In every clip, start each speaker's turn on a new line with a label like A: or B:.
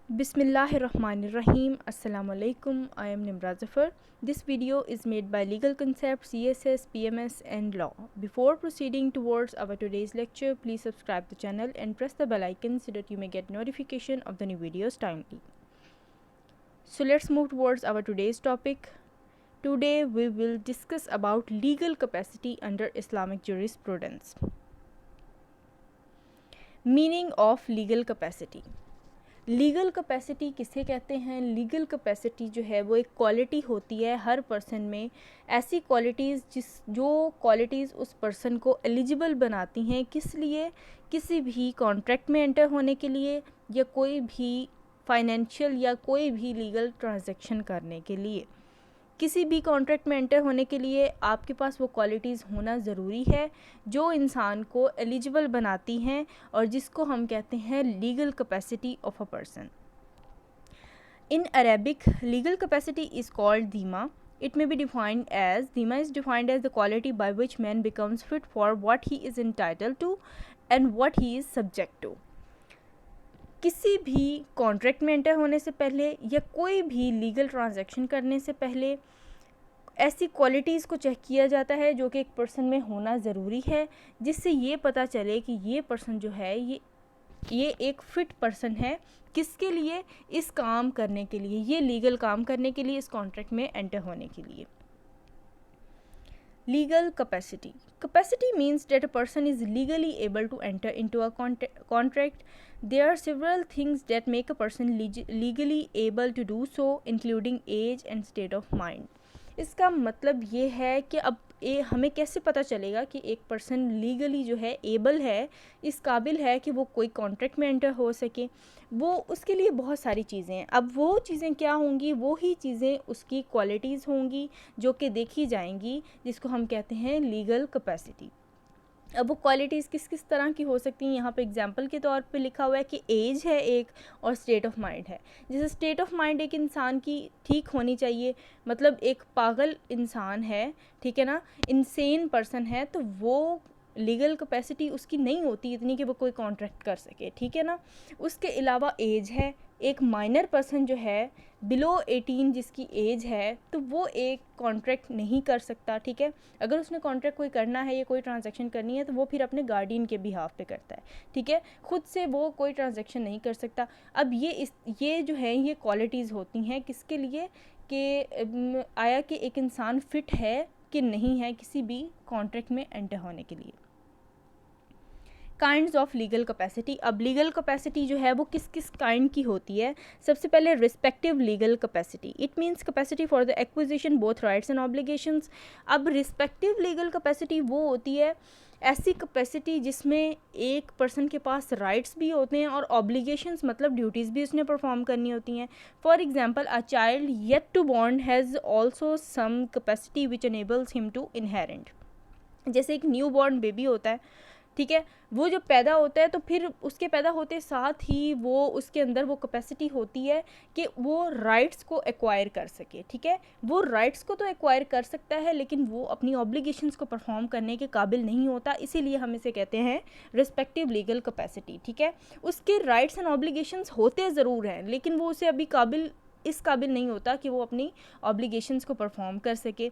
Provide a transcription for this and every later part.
A: Bismillahirrahmanirrahim. Assalamu alaikum. I am Nimra Zafar. This video is made by Legal Concepts, CSS, PMS and Law. Before proceeding towards our today's lecture, please subscribe the channel and press the bell icon so that you may get notification of the new videos timely. So let's move towards our today's topic. Today we will discuss about legal capacity under Islamic jurisprudence. Meaning of legal capacity. Legal capacity किसे कहते हैं? Legal capacity जो है वो एक quality होती है हर person में, ऐसी क्वालिटीज़ जो क्वालिटीज़ उस पर्सन को एलिजिबल बनाती हैं किस लिए? किसी भी कॉन्ट्रैक्ट में एंटर होने के लिए या कोई भी फाइनेंशियल या कोई भी लीगल ट्रांजैक्शन करने के लिए। किसी भी कॉन्ट्रैक्ट में एंटर होने के लिए आपके पास वो क्वालिटीज़ होना ज़रूरी है जो इंसान को एलिजिबल बनाती हैं और जिसको हम कहते हैं legal capacity of a person. In Arabic legal capacity is called धीमा. It may be defined as dhima is defined as the quality by which man becomes fit for what he is entitled to and what he is subject to. किसी भी contract में enter होने से पहले या कोई भी लीगल ट्रांजैक्शन करने से पहले ऐसी क्वालिटीज़ को चेक किया जाता है जो कि एक पर्सन में होना ज़रूरी है, जिससे ये पता चले कि ये पर्सन जो है ये एक फ़िट पर्सन है किसके लिए? इस काम करने के लिए, ये लीगल काम करने के लिए, इस कॉन्ट्रैक्ट में एंटर होने के लिए। Legal capacity. Capacity means that a person is legally able to enter into a contract. There are several things that make a person legally able to do so, including age and state of mind. इसका मतलब ये है कि अब हमें कैसे पता चलेगा कि एक पर्सन लीगली जो है एबल है, इस काबिल है कि वो कोई कॉन्ट्रैक्ट में एंटर हो सके। वो उसके लिए बहुत सारी चीज़ें हैं। अब वो चीज़ें क्या होंगी? वो ही चीज़ें उसकी क्वालिटीज़ होंगी जो कि देखी जाएंगी, जिसको हम कहते हैं लीगल कैपेसिटी। अब वो क्वालिटीज़ किस किस तरह की हो सकती हैं? यहाँ पे एग्जांपल के तौर पे लिखा हुआ है कि एज है एक और स्टेट ऑफ माइंड है। जैसे स्टेट ऑफ माइंड एक इंसान की ठीक होनी चाहिए, मतलब एक पागल इंसान है, ठीक है ना, इनसेन पर्सन है, तो वो लीगल कैपेसिटी उसकी नहीं होती इतनी कि वो कोई कॉन्ट्रैक्ट कर सके, ठीक है ना। उसके अलावा एज है, एक माइनर पर्सन जो है बिलो 18 जिसकी एज है, तो वो एक कॉन्ट्रैक्ट नहीं कर सकता, ठीक है। अगर उसने कॉन्ट्रैक्ट कोई करना है या कोई ट्रांजैक्शन करनी है तो वो फिर अपने गार्डियन के बिहाफ पे करता है, ठीक है। खुद से वो कोई ट्रांजैक्शन नहीं कर सकता। अब ये जो है ये क्वालिटीज़ होती हैं किसके लिए कि आया कि एक इंसान फिट है कि नहीं है किसी भी कॉन्ट्रैक्ट में एंटर होने के लिए। Kinds of legal capacity. अब लीगल कैपेसिटी जो है वो किस किस काइंड की होती है? सबसे पहले respective legal capacity. It means capacity for the acquisition both rights and obligations. अब रिस्पेक्टिव लीगल कैपेसिटी वो होती है ऐसी कैपेसिटी जिसमें एक पर्सन के पास राइट्स भी होते हैं और ऑब्लिगेशंस मतलब ड्यूटीज़ भी उसने परफॉर्म करनी होती हैं। For example, a child yet to born has also some capacity which enables him to inherit. जैसे एक न्यू बॉर्न बेबी होता है, ठीक है, वो जब पैदा होता है तो फिर उसके पैदा होते साथ ही वो उसके अंदर वो कैपेसिटी होती है कि वो राइट्स को एक्वायर कर सके, ठीक है। वो राइट्स को तो एक्वायर कर सकता है लेकिन वो अपनी ऑब्लिगेशंस को परफॉर्म करने के काबिल नहीं होता, इसीलिए हम इसे कहते हैं रिस्पेक्टिव लीगल कैपेसिटी, ठीक है। उसके राइट्स एंड ऑब्लिगेशंस होते ज़रूर हैं लेकिन वो उसे अभी इस काबिल नहीं होता कि वो अपनी ऑब्लिगेशंस को परफॉर्म कर सके,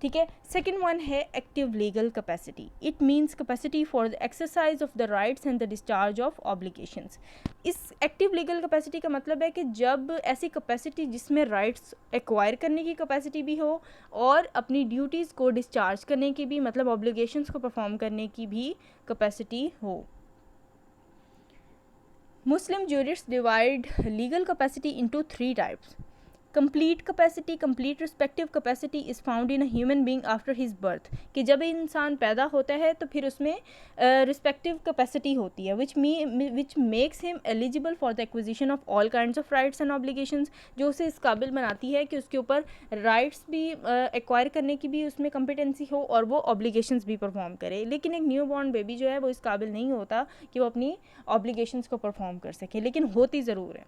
A: ठीक है। सेकेंड वन है active legal capacity. It means capacity for the exercise of the rights and the discharge of obligations. इस एक्टिव लीगल कैपेसिटी का मतलब है कि जब ऐसी कैपेसिटी जिसमें राइट्स एक्वायर करने की कैपेसिटी भी हो और अपनी ड्यूटीज़ को डिस्चार्ज करने की भी, मतलब ऑब्लिगेशंस को परफॉर्म करने की भी कैपेसिटी हो। Muslim jurists divide legal capacity into 3 types. Complete capacity, complete respective capacity is found in a human being after his birth. कि जब इंसान पैदा होता है तो फिर उसमें respective capacity होती है which makes him eligible for the acquisition of all kinds of rights and obligations, जो उसे इस काबिल बनाती है कि उसके ऊपर rights भी acquire करने की भी उसमें competency हो और वो obligations भी perform करे। लेकिन एक न्यू बॉर्न बेबी जो है वो इस काबिल नहीं होता कि वो अपनी obligations को perform कर सके, लेकिन होती ज़रूर है।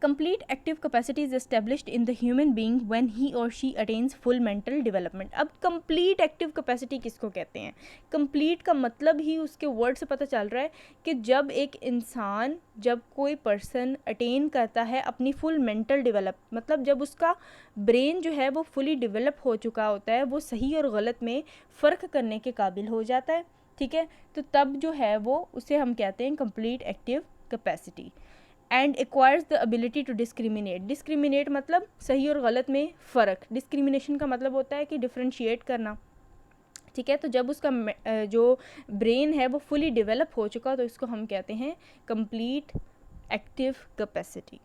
A: Complete active capacity is established in the human being when he और she attains full mental development. अब कंप्लीट एक्टिव कैपेसिटी किसको कहते हैं? कंप्लीट का मतलब ही उसके वर्ड से पता चल रहा है कि जब एक इंसान, जब कोई पर्सन अटेन करता है अपनी फुल मेंटल डेवलप, मतलब जब उसका ब्रेन जो है वो फुली डेवलप हो चुका होता है, वो सही और गलत में फ़र्क करने के काबिल हो जाता है, ठीक है, तो तब जो है वो उसे हम कहते हैं complete active capacity. And acquires the ability to discriminate. Discriminate मतलब सही और गलत में फ़र्क। डिस्क्रिमिनेशन का मतलब होता है कि डिफ्रेंशिएट करना, ठीक है। तो जब उसका जो ब्रेन है वो फुली डेवलप हो चुका तो इसको हम कहते हैं complete active capacity.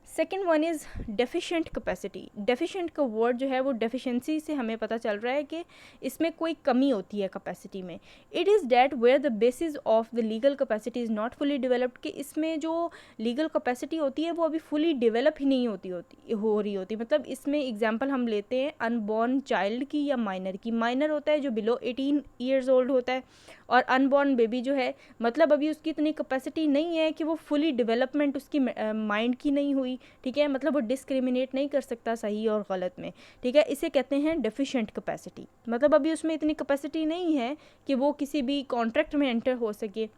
A: Second one is deficient capacity. Deficient का वर्ड जो है वो डेफिशिएंसी से हमें पता चल रहा है कि इसमें कोई कमी होती है कैपेसिटी में। It is that where the basis of the legal capacity is not fully developed, कि इसमें जो लीगल कैपेसिटी होती है वो अभी फुली डेवलप ही नहीं हो रही होती। मतलब इसमें एग्जांपल हम लेते हैं अनबॉर्न चाइल्ड की या माइनर की। माइनर होता है जो बिलो 18 ईयर्स ओल्ड होता है, और अनबॉर्न बेबी जो है मतलब अभी उसकी इतनी कैपेसिटी नहीं है कि वो फुली डेवलपमेंट उसकी माइंड की नहीं हुई, ठीक है, मतलब वो डिस्क्रिमिनेट नहीं कर सकता सही और गलत में, ठीक है। इसे कहते हैं डेफिशिएंट कैपेसिटी। मतलब अभी उसमें इतनी कैपेसिटी नहीं है कि वो किसी भी कॉन्ट्रैक्ट में एंटर हो सके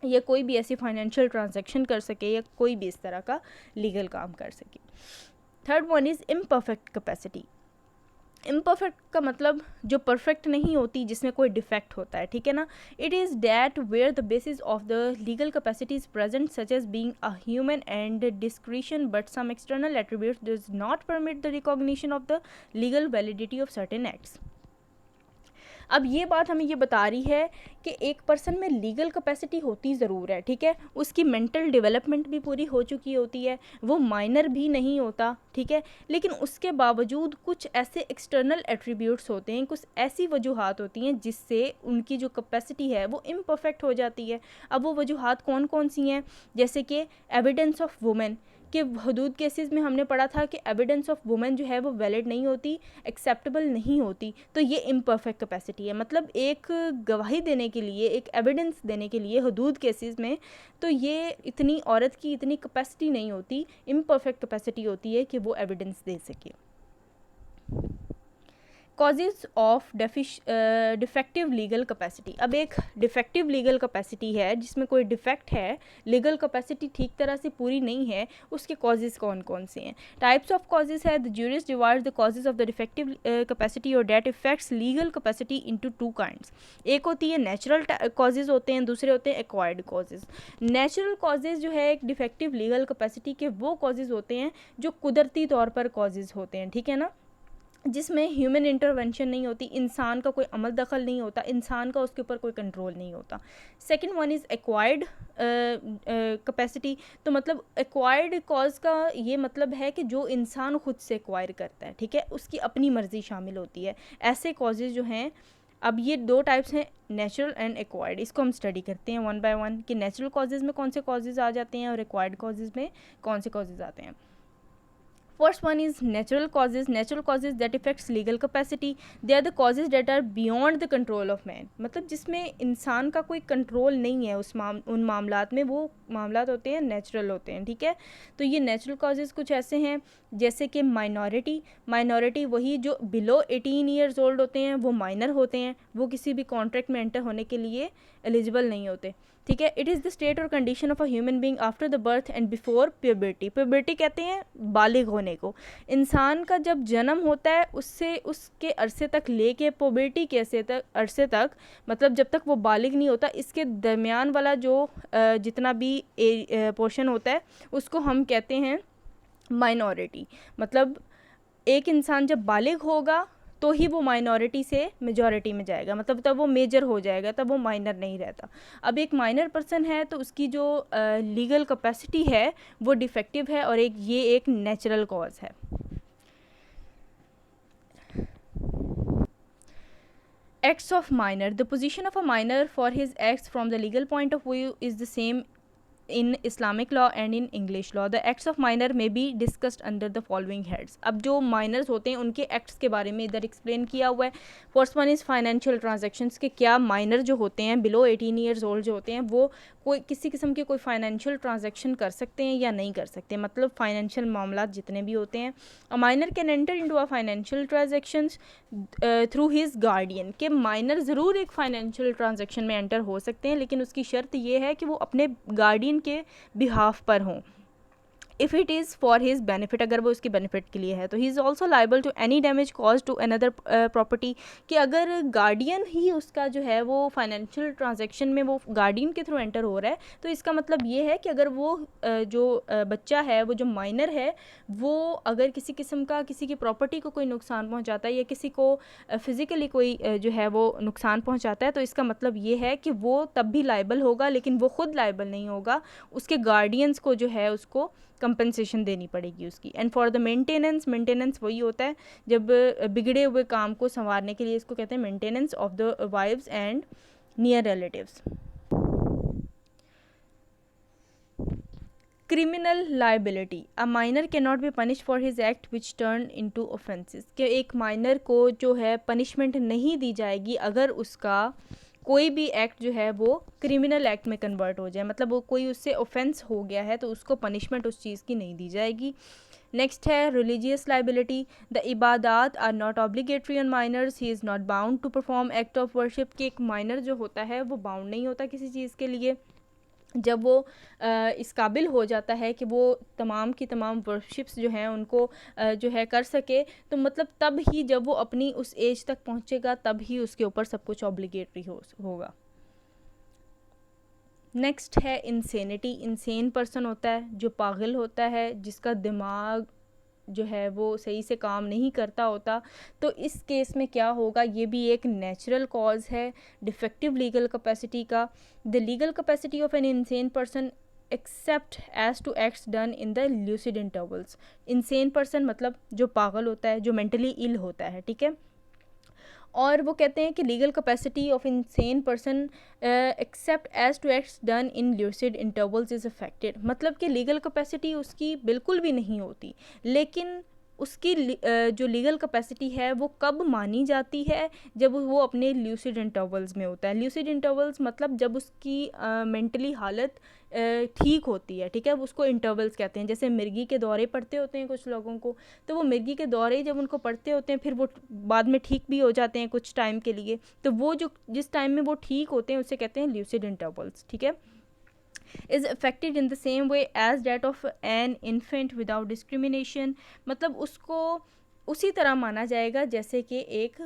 A: या कोई भी ऐसी फाइनेंशियल ट्रांजैक्शन कर सके या कोई भी इस तरह का लीगल काम कर सके। Third one is imperfect capacity. Imperfect का मतलब जो परफेक्ट नहीं होती, जिसमें कोई डिफेक्ट होता है, ठीक है ना। It is that where the basis of the legal capacity is present such as being a human and discretion but some external attributes does not permit the recognition of the legal validity of certain acts. अब ये बात हमें ये बता रही है कि एक पर्सन में लीगल कैपेसिटी होती ज़रूर है, ठीक है, उसकी मेंटल डेवलपमेंट भी पूरी हो चुकी होती है, वो माइनर भी नहीं होता, ठीक है, लेकिन उसके बावजूद कुछ ऐसे एक्सटर्नल एट्रीब्यूट्स होते हैं, कुछ ऐसी वजूहात होती हैं जिससे उनकी जो कैपेसिटी है वो इम्परफेक्ट हो जाती है। अब वो वजूहात कौन कौन सी हैं? जैसे कि एविडेंस ऑफ वुमेन के हदूद केसेस में हमने पढ़ा था कि एविडेंस ऑफ वुमेन जो है वो वैलिड नहीं होती, एक्सेप्टेबल नहीं होती, तो ये इम्परफेक्ट कैपेसिटी है। मतलब एक गवाही देने के लिए, एक एविडेंस देने के लिए हदूद केसेस में तो ये इतनी औरत की इतनी कैपेसिटी नहीं होती, इम्परफेक्ट कैपेसिटी होती है कि वो एविडेंस दे सके। Causes of defective legal capacity. अब एक डिफेक्टिव लीगल कैपेसिटी है जिसमें कोई डिफेक्ट है, लीगल कैपेसिटी ठीक तरह से पूरी नहीं है, उसके कॉजेज़ कौन कौन से हैं? टाइप्स ऑफ कॉजेज़ है, the jurist divides the causes of the defective capacity और that affects legal capacity into two kinds. एक होती है नेचुरल कॉजेज़ होते हैं, दूसरे होते हैं एक्वायर्ड कॉजेज़। नेचुरल कॉजेज़ जो है एक डिफेक्टिव लीगल कैपेसिटी के वो कॉजेज़ होते हैं जो कुदरती तौर पर कॉजेज़ होते हैं, ठीक है ना, जिसमें ह्यूमन इंटरवेंशन नहीं होती, इंसान का कोई अमल दखल नहीं होता, इंसान का उसके ऊपर कोई कंट्रोल नहीं होता। Second one is acquired capacity. तो मतलब एक्वायर्ड कॉज का ये मतलब है कि जो इंसान खुद से एक्वायर करता है, ठीक है, उसकी अपनी मर्ज़ी शामिल होती है। ऐसे कॉजेज़ जो हैं, अब ये दो टाइप्स हैं, नेचुरल एंड एक्वायर्ड। इसको हम स्टडी करते हैं वन बाय वन कि नेचुरल कॉजेज़ में कौन से कॉजेज़ आ जाते हैं और एक्वायर्ड कॉजेज़ में कौन से कॉजेज़ आते हैं। First one is natural causes. Natural causes that affects legal capacity. They are the causes that are beyond the control of man. मतलब जिसमें इंसान का कोई कंट्रोल नहीं है उन मामलात में, वो मामलात होते हैं नेचुरल होते हैं, ठीक है। तो ये नेचुरल कॉजेज़ कुछ ऐसे हैं जैसे कि माइनॉरिटी वही जो बिलो 18 ईयर्स ओल्ड होते हैं, वो माइनर होते हैं, वो किसी भी कॉन्ट्रैक्ट में एंटर होने के लिए एलिजिबल नहीं होते, ठीक है। इट इज़ द स्टेट और condition of a human being after the birth and before puberty. Puberty कहते हैं बालिग होने को। इंसान का जब जन्म होता है उससे उसके अरसे तक लेके प्यूबर्टी के अरसे तक मतलब जब तक वो बालिग नहीं होता, इसके दरमियान वाला जो जितना भी पोर्शन होता है उसको हम कहते हैं माइनॉरिटी। मतलब एक इंसान जब बालिग होगा तो ही वो माइनॉरिटी से मेजॉरिटी में जाएगा, मतलब तब वो मेजर हो जाएगा, तब वो माइनर नहीं रहता। अब एक माइनर पर्सन है तो उसकी जो लीगल कैपेसिटी है वो डिफेक्टिव है, और ये एक नेचुरल कॉज है। Acts of minor. The position of a minor for his acts from the legal point of view is the same in Islamic law and in English law. The acts of minor may be discussed under the following heads. अब जो miners होते हैं उनके acts के बारे में इधर explain किया हुआ है. First one is financial transactions के क्या माइनर जो होते हैं बिलो 18 ईयर्स ओल्ड जो होते हैं वो कोई किसी किस्म के कोई फाइनेंशियल ट्रांजेक्शन कर सकते हैं या नहीं कर सकते, मतलब फाइनेंशियल मामला जितने भी होते हैं. A minor can enter into a financial transactions through his guardian, के माइनर ज़रूर एक फाइनेंशियल ट्रांजेक्शन में एंटर हो सकते हैं लेकिन उसकी शर्त ये है कि वो अपने गार्डियन के बिहाफ पर हों. If it is for his benefit, अगर वो उसके बेनिफिट के लिए है तो he is also liable to any damage cause to another property, कि अगर गार्डियन ही उसका जो है वो फाइनेंशियल ट्रांजेक्शन में वो गार्डियन के थ्रू एंटर हो रहा है तो इसका मतलब ये है कि अगर वो जो बच्चा है वो जो माइनर है वो अगर किसी किस्म का किसी की प्रॉपर्टी को कोई नुकसान पहुंचाता है या किसी को फिज़िकली कोई जो है वो नुकसान पहुंचाता है तो इसका मतलब ये है कि वो तब भी लाइबल होगा लेकिन वो खुद लाइबल नहीं होगा, उसके गार्डियंस को जो है उसको कंपनसेशन देनी पड़ेगी उसकी. एंड फॉर द मेंटेनेंस वही होता है जब बिगड़े हुए काम को संवारने के लिए, इसको कहते हैं maintenance of the wives and near relatives. Criminal liability, a minor can not be punish for his act which turn into offences, कि एक माइनर को जो है पनिशमेंट नहीं दी जाएगी अगर उसका कोई भी एक्ट जो है वो क्रिमिनल एक्ट में कन्वर्ट हो जाए, मतलब वो कोई उससे ऑफेंस हो गया है तो उसको पनिशमेंट उस चीज़ की नहीं दी जाएगी. नेक्स्ट है रिलीजियस लाइबिलिटी, द इबादात are not obligatory on minors, he is not bound to perform act of worship, कि एक माइनर जो होता है वो बाउंड नहीं होता किसी चीज़ के लिए. जब वो इस काबिल हो जाता है कि वो तमाम की तमाम वर्शिप्स जो हैं उनको जो है कर सके तो मतलब तब ही जब वो अपनी उस एज तक पहुंचेगा तब ही उसके ऊपर सब कुछ ऑब्लिगेटरी होगा. नेक्स्ट है इंसेनिटी, इंसेन पर्सन होता है जो पागल होता है जिसका दिमाग जो है वो सही से काम नहीं करता होता, तो इस केस में क्या होगा, ये भी एक नेचुरल कॉज है डिफेक्टिव लीगल कैपेसिटी का. The legal capacity of an insane person except as to acts done in the lucid intervals. Insane person मतलब जो पागल होता है, जो मेंटली इल होता है, ठीक है. और वो कहते हैं कि legal capacity of insane person except as to acts done in lucid intervals is affected, मतलब कि लीगल कैपेसिटी उसकी बिल्कुल भी नहीं होती लेकिन उसकी जो लीगल कैपेसिटी है वो कब मानी जाती है, जब वो अपने ल्यूसिड इंटरवल्स में होता है. ल्यूसिड इंटरवल्स मतलब जब उसकी मेंटली हालत ठीक होती है, ठीक है, उसको इंटरवल्स कहते हैं. जैसे मिर्गी के दौरे पड़ते होते हैं कुछ लोगों को, तो वो मिर्गी के दौरे जब उनको पड़ते होते हैं फिर वो बाद में ठीक भी हो जाते हैं कुछ टाइम के लिए, तो वो जो जिस टाइम में वो ठीक होते हैं उसे कहते हैं ल्यूसिड इंटरवल्स, ठीक है. is affected in the same way as that of an infant without discrimination, मतलब उसको उसी तरह माना जाएगा जैसे कि एक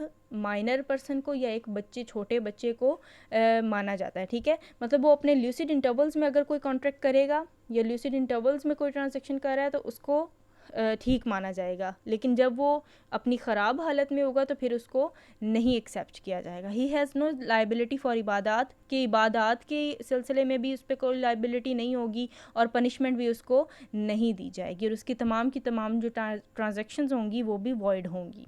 A: माइनर पर्सन को या एक बच्चे छोटे बच्चे को माना जाता है, ठीक है. मतलब वो अपने ल्यूसिड इंटरवल्स में अगर कोई कॉन्ट्रैक्ट करेगा या ल्यूसिड इंटरवल्स में कोई ट्रांजैक्शन कर रहा है तो उसको ठीक माना जाएगा, लेकिन जब वो अपनी ख़राब हालत में होगा तो फिर उसको नहीं एक्सेप्ट किया जाएगा. He has no liability for इबादात, के इबादात के सिलसिले में भी उस पर कोई लाइबिलिटी नहीं होगी और पनिशमेंट भी उसको नहीं दी जाएगी और उसकी तमाम की तमाम जो ट्रांजैक्शंस होंगी वो भी वॉइड होंगी.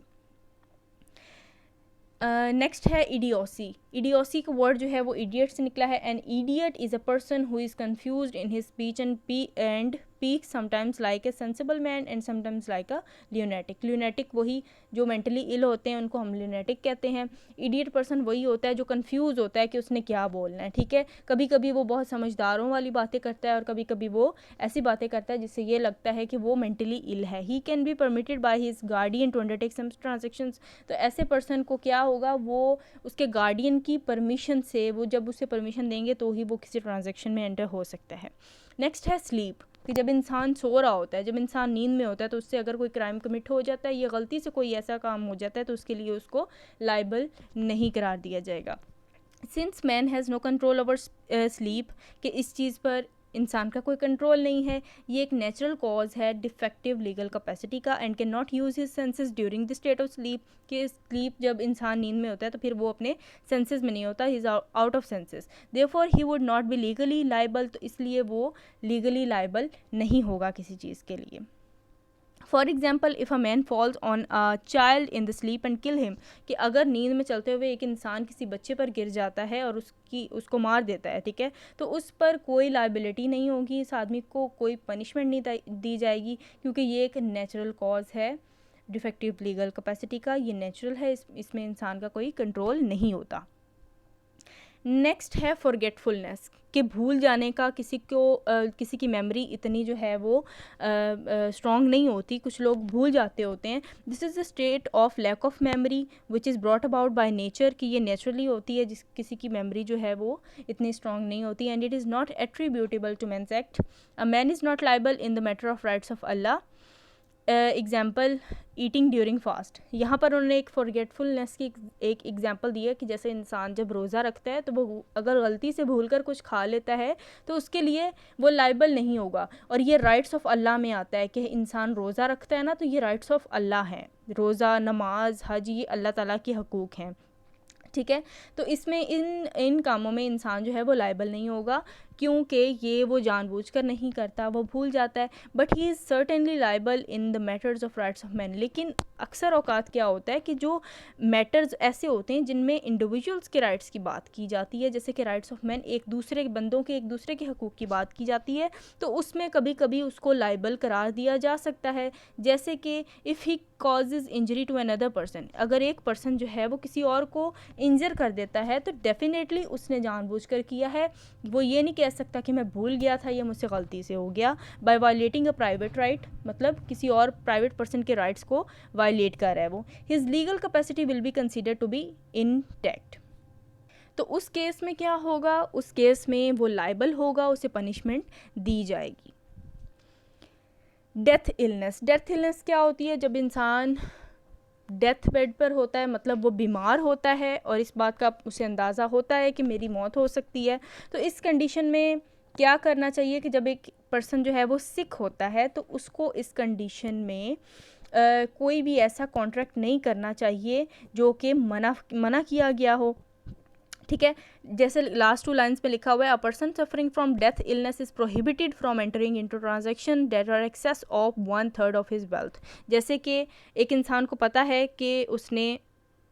A: नेक्स्ट है इडियोसी. इडियोसी का वर्ड जो है वो इडियट से निकला है. An idiot is a person who is confused in his speech and speak sometimes like a sensible man and sometimes like a lunatic. lunatic वही जो mentally ill होते हैं उनको हम lunatic कहते हैं. idiot person वही होता है जो confused होता है कि उसने क्या बोलना है, ठीक है. कभी कभी वो बहुत समझदारों वाली बातें करता है और कभी कभी वो ऐसी बातें करता है जिससे ये लगता है कि वो mentally ill है. he can be permitted by his guardian to undertake some transactions. तो ऐसे person को क्या होगा, वो उसके guardian की परमिशन से, वो जब उसे परमिशन देंगे तो ही वो किसी ट्रांजेक्शन में एंटर हो सकता है. नेक्स्ट है स्लीप, कि जब इंसान सो रहा होता है, जब इंसान नींद में होता है तो उससे अगर कोई क्राइम कमिट हो जाता है या गलती से कोई ऐसा काम हो जाता है तो उसके लिए उसको लाइबल नहीं करार दिया जाएगा. Since man has no control over sleep, कि इस चीज़ पर इंसान का कोई कंट्रोल नहीं है, ये एक नेचुरल कॉज है डिफेक्टिव लीगल कैपेसिटी का. And can not use his senses during the state of sleep, कि स्लीप जब इंसान नींद में होता है तो फिर वो अपने सेंसेस में नहीं होता, he is out of senses. Therefore he would not be legally liable, तो इसलिए वो लीगली लाइबल नहीं होगा किसी चीज़ के लिए. For example if a man falls on a child in the sleep and kill him, कि अगर नींद में चलते हुए एक इंसान किसी बच्चे पर गिर जाता है और उसको मार देता है, ठीक है, तो उस पर कोई लाइबिलिटी नहीं होगी, इस आदमी को कोई पनिशमेंट नहीं दी जाएगी, क्योंकि ये एक नेचुरल कॉज है डिफेक्टिव लीगल कैपेसिटी का, ये नेचुरल है, इसमें इंसान का कोई कंट्रोल नहीं होता। नेक्स्ट है फॉरगेटफुलनेस, कि भूल जाने का, किसी की मेमोरी इतनी जो है वो स्ट्रॉन्ग नहीं होती, कुछ लोग भूल जाते होते हैं। This is the state of lack of memory which is brought about by nature, कि ये नेचुरली होती है, किसी की मेमोरी जो है वो इतनी स्ट्रॉन्ग नहीं होती। And it is not attributable to man's act. A man is not liable in the matter of rights of Allah. Example eating during fast, यहाँ पर उन्होंने एक फॉरगेटफुलनेस की एक एग्जाम्पल दी है कि जैसे इंसान जब रोज़ा रखता है तो वो अगर गलती से भूलकर कुछ खा लेता है तो उसके लिए वो लाइबल नहीं होगा, और ये राइट्स ऑफ अल्लाह में आता है कि इंसान रोज़ा रखता है ना, तो ये राइट्स ऑफ अल्लाह हैं, रोज़ा, नमाज, हज, ये अल्लाह ताला के हकूक़ हैं, ठीक है। तो इसमें इन कामों में इंसान जो है वो लाइबल नहीं होगा, क्योंकि ये वो जानबूझकर नहीं करता, वो भूल जाता है, but he is certainly liable in the matters of rights of man. लेकिन अक्सर औकात क्या होता है कि जो मैटर्स ऐसे होते हैं जिनमें इंडिविजुअल्स के राइट्स की बात की जाती है, जैसे कि राइट्स ऑफ मैन, एक दूसरे के बंदों के एक दूसरे के हकूक़ की बात की जाती है, तो उसमें कभी कभी उसको लाइबल करार दिया जा सकता है। जैसे कि if he causes injury to another person, अगर एक पर्सन जो है वो किसी और को इंजर कर देता है तो डेफिनेटली उसने जानबूझकर किया है, वो ये नहीं कह सकता कि मैं भूल गया था, ये मुझसे गलती से हो गया। By violating a private right, मतलब किसी और प्राइवेट पर्सन के राइट्स को वायलेट कर रहा है वो, his legal capacity will be considered to be intact. तो उस केस में क्या होगा, उस केस में वो लाइबल होगा, उसे पनिशमेंट दी जाएगी। डेथ इलनेस, डेथ इलनेस क्या होती है, जब इंसान डेथ बेड पर होता है, मतलब वो बीमार होता है और इस बात का उसे अंदाज़ा होता है कि मेरी मौत हो सकती है, तो इस कंडीशन में क्या करना चाहिए कि जब एक पर्सन जो है वो सिक होता है तो उसको इस कंडीशन में कोई भी ऐसा कॉन्ट्रैक्ट नहीं करना चाहिए जो कि मना किया गया हो, ठीक है। जैसे लास्ट 2 लाइन्स में लिखा हुआ है, a person suffering from death illness is prohibited from entering into transaction that are excess of 1/3 of his wealth. जैसे कि एक इंसान को पता है कि उसने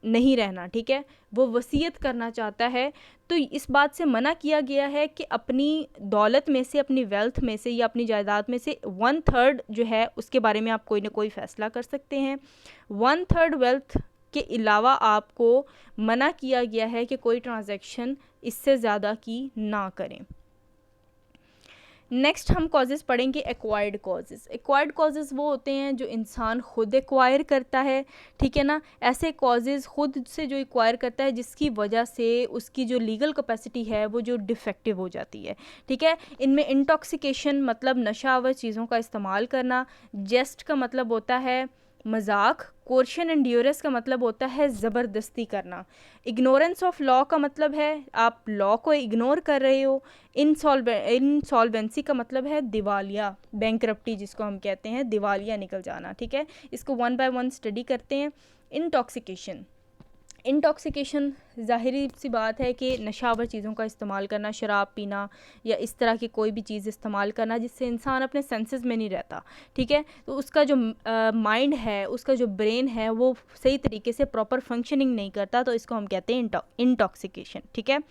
A: नहीं रहना, ठीक है, वो वसीयत करना चाहता है, तो इस बात से मना किया गया है कि अपनी दौलत में से, अपनी वेल्थ में से या अपनी जायदाद में से 1/3 जो है उसके बारे में आप कोई ना कोई फ़ैसला कर सकते हैं। 1/3 वेल्थ के अलावा आपको मना किया गया है कि कोई ट्रांजैक्शन इससे ज़्यादा की ना करें। नेक्स्ट हम कॉजेज़ पढ़ेंगे एक्वायर्ड कॉजेज़। एक्वायर्ड कॉजेज़ वो होते हैं जो इंसान खुद एक्वायर करता है, ठीक है ना। ऐसे कॉजेज़ खुद से जो एक्वायर करता है जिसकी वजह से उसकी जो लीगल कैपेसिटी है वो जो डिफेक्टिव हो जाती है, ठीक है। इनमें इंटॉक्सिकेशन मतलब नशावर चीज़ों का इस्तेमाल करना, जेस्ट का मतलब होता है मजाक, कोर्शन एंड ड्यूरेस का मतलब होता है ज़बरदस्ती करना, इग्नोरेंस ऑफ लॉ का मतलब है आप लॉ को इग्नोर कर रहे हो, इंसॉल्वेंसी का मतलब है दिवालिया, बैंकरप्टी जिसको हम कहते हैं, दिवालिया निकल जाना, ठीक है। इसको 1 बाय 1 स्टडी करते हैं। इंटॉक्सिकेशन, इंटॉक्सिकेशन ज़ाहिरी सी बात है कि नशावर चीज़ों का इस्तेमाल करना, शराब पीना या इस तरह की कोई भी चीज़ इस्तेमाल करना जिससे इंसान अपने सेंसेस में नहीं रहता, ठीक है। तो उसका जो माइंड है, उसका जो ब्रेन है वो सही तरीके से प्रॉपर फंक्शनिंग नहीं करता, तो इसको हम कहते हैं इंटॉक्सिकेशन, ठीक है।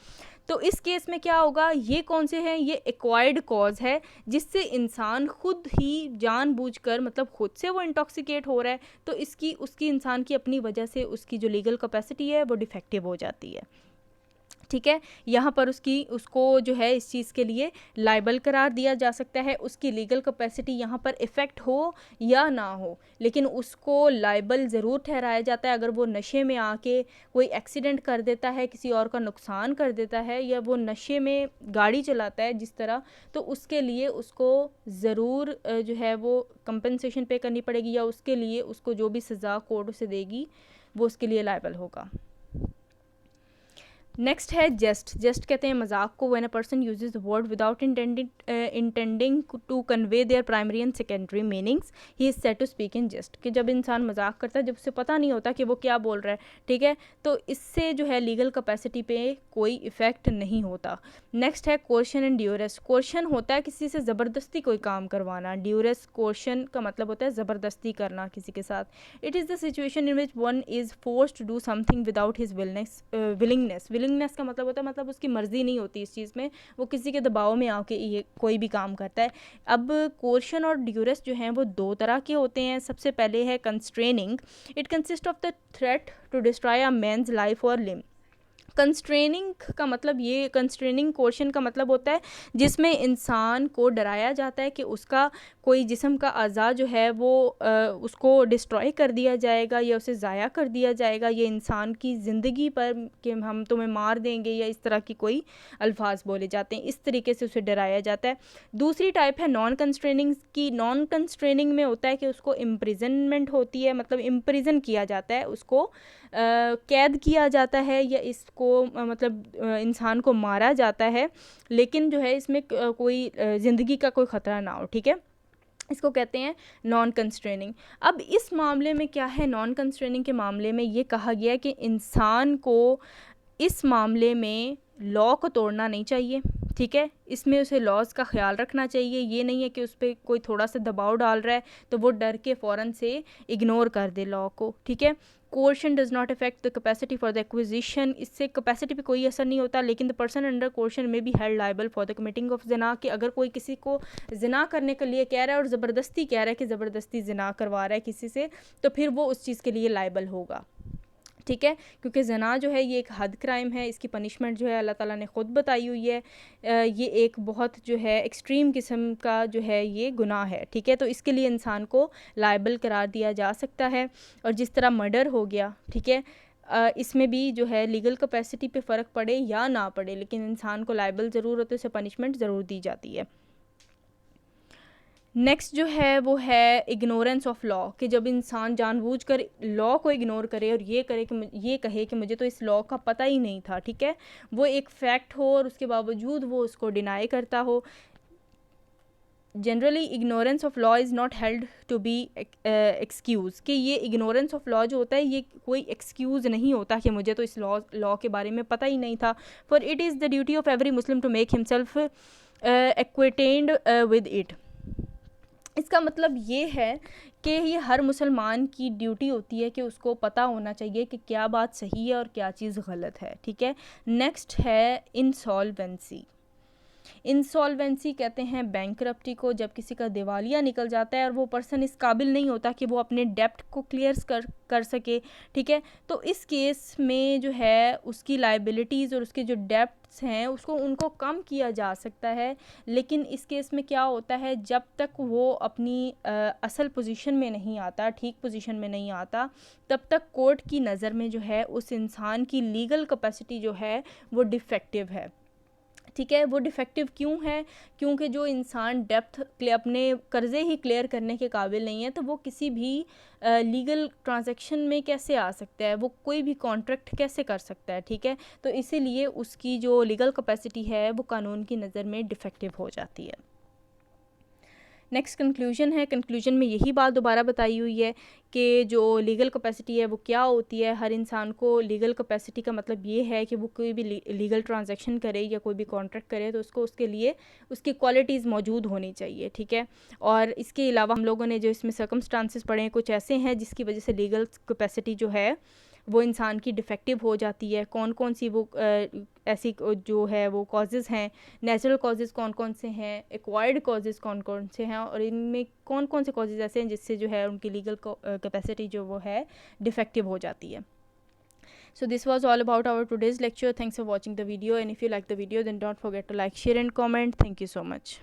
A: तो इस केस में क्या होगा, ये कौन से हैं, ये एक्वायर्ड कॉज है जिससे इंसान खुद ही जानबूझकर, मतलब खुद से वो इंटॉक्सिकेट हो रहा है, तो उसकी इंसान की अपनी वजह से उसकी जो लीगल कैपेसिटी है वो डिफेक्टिव हो जाती है, ठीक है। यहाँ पर उसको जो है इस चीज़ के लिए लाइबल करार दिया जा सकता है, उसकी लीगल कैपेसिटी यहाँ पर इफ़ेक्ट हो या ना हो, लेकिन उसको लाइबल ज़रूर ठहराया जाता है। अगर वो नशे में आके कोई एक्सीडेंट कर देता है, किसी और का नुकसान कर देता है, या वो नशे में गाड़ी चलाता है जिस तरह, तो उसके लिए उसको ज़रूर जो है वो कंपनसेशन पे करनी पड़ेगी, या उसके लिए उसको जो भी सज़ा कोर्ट उसे देगी वो उसके लिए लाइबल होगा। नेक्स्ट है जेस्ट। जेस्ट कहते हैं मजाक को, when a person uses the word without intending to convey their primary and secondary meanings, he is said to speak in jest. कि जब इंसान मजाक करता है, जब उसे पता नहीं होता कि वो क्या बोल रहा है, ठीक है, तो इससे जो है लीगल कैपेसिटी पे कोई इफेक्ट नहीं होता। नेक्स्ट है कोर्शन एंड ड्यूरेस। कोर्शन होता है किसी से ज़बरदस्ती कोई काम करवाना, ड्यूरेस कोर्शन का मतलब होता है ज़बरदस्ती करना किसी के साथ। It is the situation in which one is forced to do something without his willingness. Willingness का मतलब होता है मतलब उसकी मर्जी नहीं होती इस चीज़ में, वो किसी के दबाव में आके ये कोई भी काम करता है। अब कोर्शन और ड्यूरेस जो हैं वो दो तरह के होते हैं। सबसे पहले है constraining. It consist of the threat to destroy a man's life और लिम। कंस्ट्रेनिंग का मतलब ये, कंस्ट्रेनिंग कोर्शन का मतलब होता है जिसमें इंसान को डराया जाता है कि उसका कोई जिस्म का अज़ा जो है वो उसको डिस्ट्रॉय कर दिया जाएगा या उसे ज़ाया कर दिया जाएगा, ये इंसान की ज़िंदगी पर कि हम तुम्हें मार देंगे, या इस तरह की कोई अल्फाज बोले जाते हैं, इस तरीके से उसे डराया जाता है। दूसरी टाइप है नॉन कंस्ट्रेनिंग की। नॉन कंस्ट्रेनिंग में होता है कि उसको इम्प्रिजनमेंट होती है, मतलब इम्प्रिजन किया जाता है, उसको कैद किया जाता है, या इसको मतलब इंसान को मारा जाता है, लेकिन जो है इसमें कोई ज़िंदगी का कोई ख़तरा ना हो, ठीक है। इसको कहते हैं नॉन कंस्ट्रेनिंग। अब इस मामले में क्या है, नॉन कंस्ट्रेनिंग के मामले में ये कहा गया है कि इंसान को इस मामले में लॉ को तोड़ना नहीं चाहिए, ठीक है। इसमें उसे लॉज का ख्याल रखना चाहिए। ये नहीं है कि उस पर कोई थोड़ा सा दबाव डाल रहा है तो वो डर के फ़ौरन से इग्नोर कर दे लॉ को, ठीक है। Coercion does not affect the capacity for the acquisition. इससे कैपेसिटी पे कोई असर नहीं होता, लेकिन द पर्सन अंडर कोर्शन में be held liable for the committing of जना। कि अगर कोई किसी को जना करने के लिए कह रहा है और ज़बरदस्ती कह रहा है कि ज़बरदस्ती जना करवा रहा है किसी से, तो फिर वो उस चीज़ के लिए लायबल होगा, ठीक है। क्योंकि जना जो है ये एक हद क्राइम है, इसकी पनिशमेंट जो है अल्लाह ताला ने ख़ुद बताई हुई है। ये एक बहुत जो है एक्सट्रीम किस्म का जो है ये गुनाह है, ठीक है। तो इसके लिए इंसान को लायबल करार दिया जा सकता है। और जिस तरह मर्डर हो गया, ठीक है, इसमें भी जो है लीगल कैपेसिटी पे फ़र्क पड़े या ना पड़े, लेकिन इंसान को लायबल ज़रूर होता है, उसे पनिशमेंट ज़रूर दी जाती है। नेक्स्ट जो है वो है इग्नोरेंस ऑफ लॉ। कि जब इंसान जानबूझकर लॉ को इग्नोर करे और ये कहे कि मुझे तो इस लॉ का पता ही नहीं था, ठीक है। वो एक फैक्ट हो और उसके बावजूद वो उसको डिनाई करता हो। Generally ignorance of law is not held to be excuse. कि ये इग्नोरेंस ऑफ लॉ जो होता है ये कोई एक्सक्यूज़ नहीं होता कि मुझे तो इस लॉ के बारे में पता ही नहीं था। For it is the duty of every Muslim to make himself acquainted with it. इसका मतलब ये है कि ये हर मुसलमान की ड्यूटी होती है कि उसको पता होना चाहिए कि क्या बात सही है और क्या चीज़ गलत है, ठीक है। नेक्स्ट है इंसॉल्वेंसी। इंसॉल्वेंसी कहते हैं बैंकरप्टी को, जब किसी का दिवालिया निकल जाता है और वो पर्सन इस काबिल नहीं होता कि वो अपने डेप्ट को क्लियर कर सके, ठीक है। तो इस केस में जो है उसकी लाइबिलिटीज़ और उसके जो डेप्ट्स हैं उसको उनको कम किया जा सकता है। लेकिन इस केस में क्या होता है, जब तक वो अपनी असल पोजीशन में नहीं आता, ठीक पोजीशन में नहीं आता, तब तक कोर्ट की नज़र में जो है उस इंसान की लीगल कैपेसिटी जो है वो डिफेक्टिव है, ठीक है। वो डिफेक्टिव क्यों है? क्योंकि जो इंसान डेप्थ अपने कर्ज़े ही क्लियर करने के काबिल नहीं है, तो वो किसी भी लीगल ट्रांजैक्शन में कैसे आ सकता है, वो कोई भी कॉन्ट्रैक्ट कैसे कर सकता है, ठीक है। तो इसीलिए उसकी जो लीगल कैपेसिटी है वो कानून की नज़र में डिफेक्टिव हो जाती है। नेक्स्ट कंक्लूजन है। कंक्लूजन में यही बात दोबारा बताई हुई है कि जो लीगल कैपेसिटी है वो क्या होती है। हर इंसान को लीगल कैपेसिटी का मतलब ये है कि वो कोई भी लीगल ट्रांजैक्शन करे या कोई भी कॉन्ट्रैक्ट करे तो उसको उसके लिए उसकी क्वालिटीज़ मौजूद होनी चाहिए, ठीक है। और इसके अलावा हम लोगों ने जो इसमें सर्कमस्टांसेस पढ़े हैं कुछ ऐसे हैं जिसकी वजह से लीगल कैपेसिटी जो है वो इंसान की डिफेक्टिव हो जाती है। कौन कौन सी वो ऐसी जो है वो कॉजेज़ हैं, नेचुरल कॉजेज़ कौन कौन से हैं, एक्वायर्ड कॉजेज़ कौन कौन से हैं, और इनमें कौन कौन से कॉजेज़ ऐसे हैं जिससे जो है उनकी लीगल कैपेसिटी जो वो है डिफेक्टिव हो जाती है। So this was all about our today's lecture. Thanks for watching the video, and if you like the video then don't forget to like, share and comment. Thank you so much.